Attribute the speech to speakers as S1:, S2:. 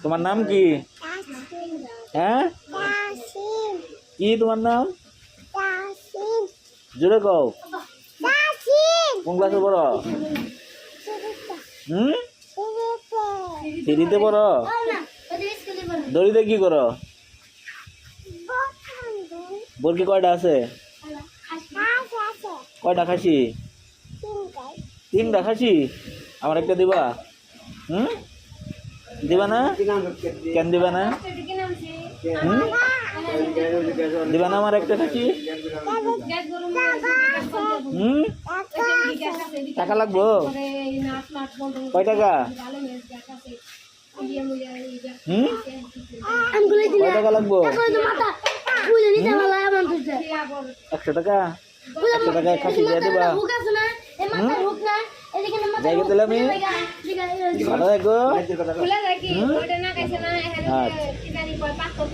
S1: তোমার নাম কি? হ্যাঁ, কি তোমার নাম? জোরে কও। কোন ক্লাসে পড়ো? থ্রিতে পড়ো? দড়িতে কি করো? বরকি কয়টা আছে? কয়টা খাসি? 3টা খাসি। আমার একটা দিবা? দিবা না? কেন দিবা না? দিবা না আমার একটা খাসি? টাকা লাগবো? কয় টাকা? কয় টাকা লাগবো? 100 টাকা? 100 টাকায় খাসি দিয়ে দিবা? জায়গা দিলে আমি ভালো থাকো। আচ্ছা।